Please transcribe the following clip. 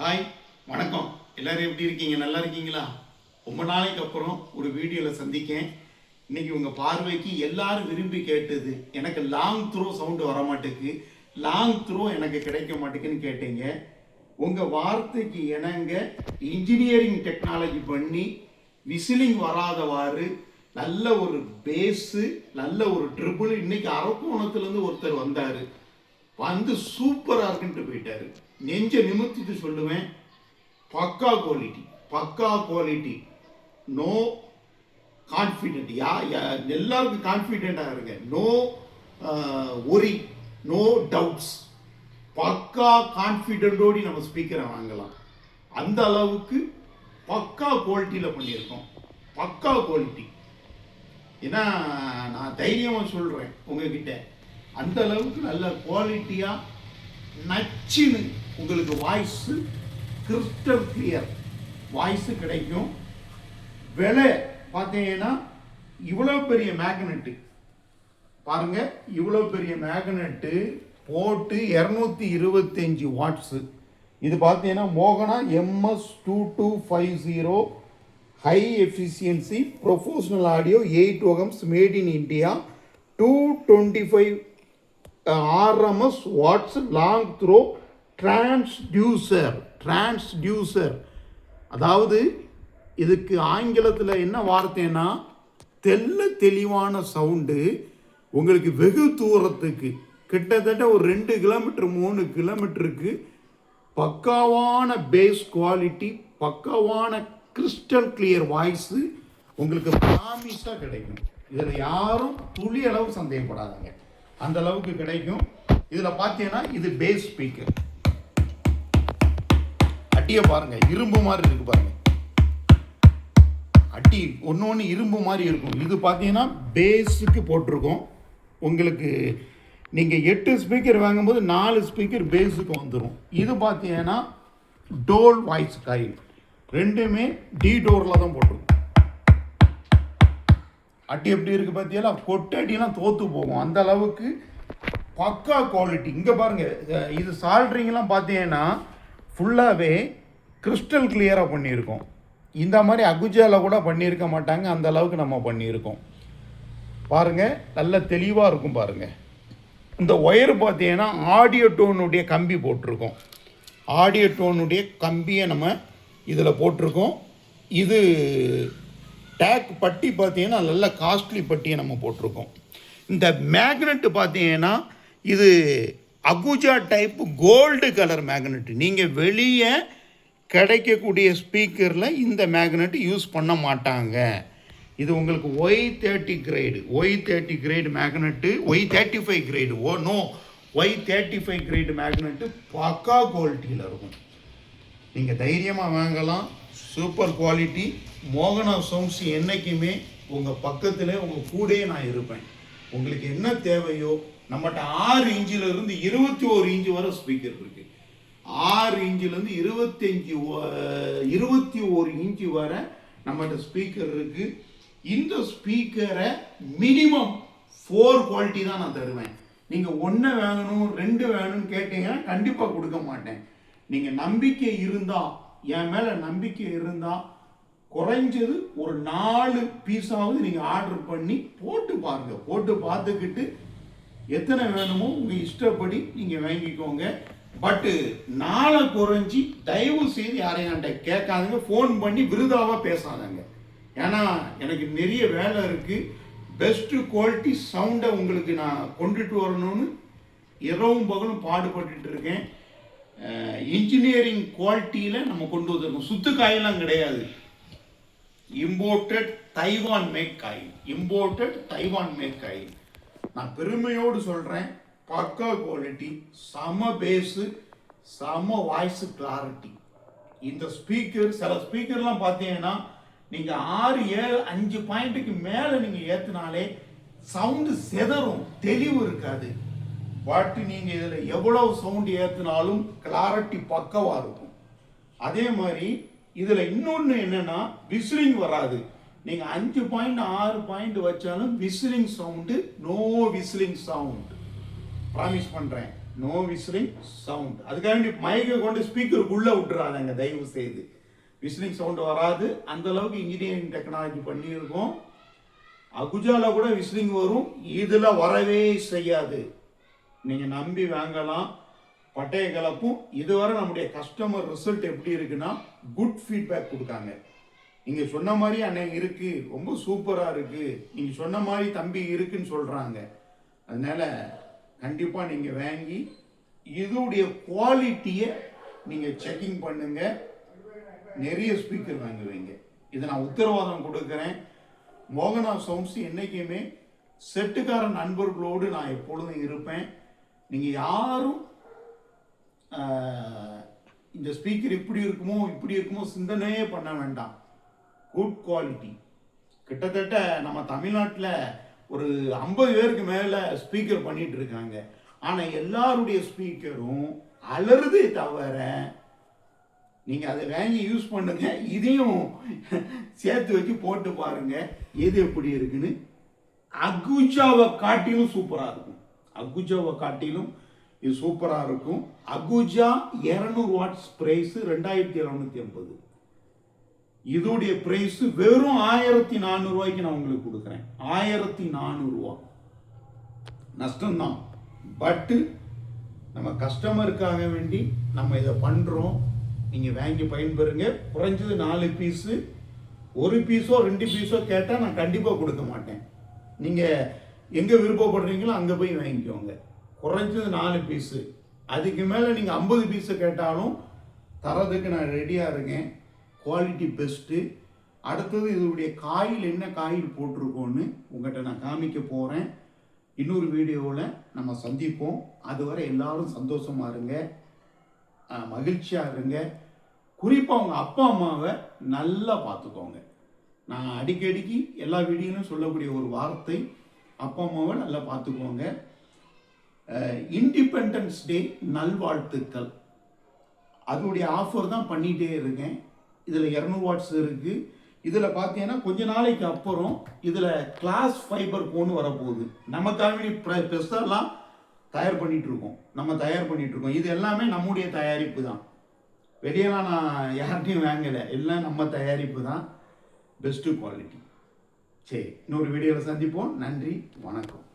Hi, வணக்கம். எல்லாரும் எப்படி இருக்கீங்க? நல்லா இருக்கீங்களா? ரொம்ப நாளைக்கு அப்புறம் ஒரு வீடியோவில் சந்திக்கேன். இன்னைக்கு உங்கள் பார்வைக்கு எல்லாரும் விரும்பி கேட்டது, எனக்கு லாங் த்ரோ சவுண்டு வர மாட்டேக்கு, லாங் த்ரோ எனக்கு கிடைக்க மாட்டேக்குன்னு கேட்டீங்க. உங்கள் வார்த்தைக்கு இணங்க இன்ஜினியரிங் டெக்னாலஜி பண்ணி விசிலிங் வராதவாறு நல்ல ஒரு பேஸு, நல்ல ஒரு ட்ரிபிள். இன்னைக்கு அரக்கோணத்துலேருந்து ஒருத்தர் வந்தார், வந்து சூப்பராக இருக்குன்ட்டு போயிட்டாரு. நெஞ்ச நிமித்திட்டு சொல்லுவேன், பக்கா குவாலிட்டி. No confident. எல்லாருக்கும் கான்ஃபிடென்ட்டாக இருங்க. No worry, no doubts. பக்கா கான்ஃபிடென்ட்டோடு நம்ம ஸ்பீக்கரை வாங்கலாம். அந்த அளவுக்கு பக்கா குவாலிட்டியில் பண்ணியிருக்கோம். பக்கா குவாலிட்டி. ஏன்னா நான் தைரியமாக சொல்கிறேன் உங்ககிட்ட, அந்த அளவுக்கு நல்ல குவாலிட்டியாக நச்சுன்னு உங்களுக்கு வாய்ஸு கிறிஸ்டல் கிளியர் வாய்ஸு கிடைக்கும். விலை பார்த்தீங்கன்னா இவ்வளோ பெரிய மேக்னெட்டு பாருங்க, இவ்வளோ பெரிய மேக்னெட்டு போட்டு 225 வாட்ஸு. இது பார்த்தீங்கன்னா மோகனா MS2250 high efficiency professional audio 8 ohms made in India 225 RMS watts long throw transducer. அதாவது இதுக்கு ஆங்கிலத்தில் என்ன வார்த்தைன்னா, தெளிவான சவுண்டு. உங்களுக்கு வெகு தூரத்துக்கு கிட்டத்தட்ட ஒரு 2 கிலோமீட்டர் 3 கிலோமீட்டருக்கு பக்காவான பேஸ் குவாலிட்டி, பக்காவான கிறிஸ்டல் கிளியர் வாய்ஸு உங்களுக்கு ப்ராமிஸாக கிடைக்கும். இதில் யாரும் துளி அளவு சந்தேகப்படாதீங்க, அந்த அளவுக்கு கிடைக்கும். இதில் பார்த்தீங்கன்னா இது பேஸ் ஸ்பீக்கர். அட்டியை பாருங்க, இரும்பு மாதிரி இருக்கு பாருங்க. அட்டி ஒன்று இரும்பு மாதிரி இருக்கும். இது பார்த்தீங்கன்னா பேஸுக்கு போட்டிருக்கோம். உங்களுக்கு நீங்கள் 8 ஸ்பீக்கர் வாங்கும்போது 4 ஸ்பீக்கர் பேஸுக்கு வந்துடும். இது பார்த்தீங்கன்னா டோல் வாய்ஸ் காயில், ரெண்டுமே டி டோரில் தான் போட்டிருக்கும். அட்டி எப்படி இருக்குது பார்த்தீங்களா? கொட்டை அட்டிலாம் தோற்று போகும், அந்த அளவுக்கு பக்கா குவாலிட்டி. இங்கே பாருங்கள், இது சால்ட்ரிங்கெலாம் பார்த்தீங்கன்னா ஃபுல்லாகவே கிறிஸ்டல் கிளியராக பண்ணியிருக்கோம். இந்த மாதிரி அகுஜாவில் கூட பண்ணியிருக்க மாட்டாங்க, அந்த அளவுக்கு நம்ம பண்ணியிருக்கோம். பாருங்கள், நல்ல தெளிவாக இருக்கும் பாருங்கள். இந்த ஒயர் பார்த்தீங்கன்னா ஆடியோ டோனுடைய கம்பி போட்டிருக்கோம். ஆடியோ டோனுடைய கம்பியை நம்ம இதில் போட்டிருக்கோம். இது டேக் பட்டி பார்த்தீங்கன்னா நல்ல காஸ்ட்லி பட்டியை நம்ம போட்டிருக்கோம். இந்த மேக்னெட்டு பார்த்தீங்கன்னா இது Ahuja type gold colour magnet. நீங்கள் வெளியே கிடைக்கக்கூடிய ஸ்பீக்கரில் இந்த மேக்னெட்டு யூஸ் பண்ண மாட்டாங்க. இது உங்களுக்கு Y30 grade magnet, Y35 grade Y35 grade magnet பக்கா குவாலிட்டியில் இருக்கும். நீங்கள் தைரியமாக வாங்கலாம். Super quality. மோகனா சவுண்ட்ஸ் என்றைக்குமே உங்கள் பக்கத்தில், உங்கள் கூடயே நான் இருப்பேன். உங்களுக்கு என்ன தேவையோ, நம்மகிட்ட 6 இன்ச்சிலிருந்து 21 இன்ச்சு வரை ஸ்பீக்கர் இருக்குது. 6 இன்ச்சிலேருந்து 21 இன்ச்சு வரை நம்மகிட்ட ஸ்பீக்கர் இருக்குது. இந்த ஸ்பீக்கரை மினிமம் 4 குவாலிட்டி தான் நான் தருவேன். நீங்கள் 1 வேணும் 2 வேணும்னு கேட்டீங்கன்னா கண்டிப்பாக கொடுக்க மாட்டேன். நீங்கள் நம்பிக்கை இருந்தால், என் மேலே நம்பிக்கை இருந்தால், குறைஞ்சது ஒரு 4 பீஸாவது நீங்கள் ஆர்டர் பண்ணி போட்டு பாருங்கள். போட்டு பார்த்துக்கிட்டு எத்தனை வேணுமோ உங்கள் இஷ்டப்படி நீங்கள் வாங்கிக்கோங்க. பட்டு நாளை குறைஞ்சி தயவு செய்து யாரையும் என்கிட்ட கேட்காதுங்க, ஃபோன் பண்ணி விருதாவாக பேசாதாங்க. ஏன்னா எனக்கு நிறைய வேலை இருக்குது. பெஸ்ட்டு குவாலிட்டி சவுண்டை உங்களுக்கு நான் கொண்டுட்டு வரணும்னு இரவும் பகலும் பாடுபட்டு இருக்கேன். இன்ஜினியரிங் குவாலிட்டியில் நம்ம கொண்டு வந்துருக்கோம். சுத்து காயெல்லாம் கிடையாது. Imported Taiwan make coil. நான் பெருமையோடு சொல்கிறேன், பக்கா குவாலிட்டி, செம பேஸு, செம வாய்ஸு கிளாரிட்டி. இந்த ஸ்பீக்கர், சில ஸ்பீக்கர்லாம் பார்த்தீங்கன்னா நீங்கள் 6, 7, 5 பாயிண்ட்டுக்கு மேலே நீங்கள் ஏற்றினாலே சவுண்டு செதறும், தெளிவு இருக்காது. பட் நீங்கள் இதில் எவ்வளவு சவுண்டு ஏற்றினாலும் கிளாரிட்டி பக்கவாக இருக்கும். அதே மாதிரி இதில் இன்னொன்று என்னென்னா, விசிலிங் வராது. நீங்கள் 5 பாயிண்ட் 6 பாயிண்ட் வச்சாலும் whistling sound, no whistling sound promise பண்ணுறேன். No whistling sound. அதுக்காக மைக்கை கொண்டு ஸ்பீக்கருக்குள்ளே விட்டுறாங்க தயவு செய்து. விசிலிங் சவுண்டு வராது. அந்த அளவுக்கு இன்ஜினியரிங் டெக்னாலஜி பண்ணியிருக்கோம். அகுஜால கூட விசிலிங் வரும், இதில் வரவே செய்யாது. நீங்கள் நம்பி வாங்கலாம். பட்டைய கலப்பும். இதுவரை நம்முடைய கஸ்டமர் ரிசல்ட் எப்படி இருக்குன்னா குட் ஃபீட்பேக் கொடுக்காங்க. நீங்கள் சொன்ன மாதிரி அன்னைக்கு இருக்குது, ரொம்ப சூப்பராக இருக்குது, நீங்கள் சொன்ன மாதிரி தம்பி இருக்குன்னு சொல்கிறாங்க. அதனால் கண்டிப்பாக நீங்கள் வாங்கி இதோடைய குவாலிட்டியை நீங்கள் செக்கிங் பண்ணுங்கள். நிறைய ஸ்பீக்கர் வாங்குவீங்க. இதை நான் உத்தரவாதம் கொடுக்குறேன். மோகனா சவுண்ட்ஸ் என்றைக்குமே செட்டுக்கார நண்பர்களோடு நான் எப்பொழுதும் இருப்பேன். நீங்கள் யாரும் இந்த ஸ்பீக்கர் இப்படி இருக்குமோ சிந்தனையே பண்ண வேண்டாம். Good quality. கிட்டத்தட்ட நம்ம தமிழ்நாட்டில் ஒரு 50 பேருக்கு மேலே ஸ்பீக்கர் பண்ணிட்டு இருக்காங்க. ஆனால் எல்லாருடைய ஸ்பீக்கரும் அலறுதே தவிர நீங்கள் அதை வாங்கி யூஸ் பண்ணுங்க. இதையும் சேர்த்து வச்சு போட்டு பாருங்க எது எப்படி இருக்குன்னு. அகுஜாவை காட்டிலும் சூப்பராக இருக்கும். அகுஜாவை காட்டிலும் இது சூப்பராக இருக்கும். Ahuja 200 watts price 2750. இதோடைய பிரைஸ் வெறும் 1400 ரூபாய்க்கு நான் உங்களுக்கு கொடுக்குறேன். 1400 ரூபா நஷ்டம்தான். பட்டு நம்ம கஸ்டமருக்காக வேண்டி நம்ம இதை பண்ணுறோம். நீங்கள் வாங்கி பயன்பெறுங்க. குறைஞ்சது 4 பீஸு, 1 பீஸோ 2 பீஸோ கேட்டால் நான் கண்டிப்பாக கொடுக்க மாட்டேன். நீங்கள் எங்கே விருப்பப்படுறீங்களோ அங்கே போய் வாங்கிக்கோங்க. குறைஞ்சது 4 பீஸு. அதுக்கு மேலே நீங்கள் 50 பீஸை கேட்டாலும் தரதுக்கு நான் ரெடியாக இருக்கேன். Quality best. அடுத்தது இதோடைய காயில் என்ன காயில் போட்டிருக்கோன்னு உங்கள்கிட்ட நான் காமிக்க போகிறேன். இன்னொரு வீடியோவில் நம்ம சந்திப்போம். அதுவரை எல்லாரும் சந்தோஷமாக இருங்க, மகிழ்ச்சியாக இருங்க. குறிப்பாக உங்கள் அப்பா அம்மாவை நல்லா பார்த்துக்கோங்க. நான் அடிக்கடிக்கு எல்லா வீடியோலையும் சொல்லக்கூடிய ஒரு வார்த்தை, அப்பா அம்மாவை நல்லா பார்த்துக்கோங்க. இண்டிபெண்டன்ஸ் டே நல்வாழ்த்துக்கள். அதனுடைய ஆஃபர் தான் பண்ணிகிட்டே இருக்கேன். இதில் 200 வாட்ஸ் இருக்குது. இதில் பார்த்தீங்கன்னா கொஞ்ச நாளைக்கு அப்புறம் இதில் கிளாஸ் ஃபைபர் போன்னு வரப்போகுது. நமக்காக பெருசாலாம் தயார் பண்ணிகிட்ருக்கோம். இது எல்லாமே நம்முடைய தயாரிப்பு தான். வெளியெல்லாம் நான் யார்கிட்டையும் வாங்கலை. எல்லாம் நம்ம தயாரிப்பு தான். Best quality. சரி, இன்னொரு வீடியோவில் சந்திப்போம். நன்றி, வணக்கம்.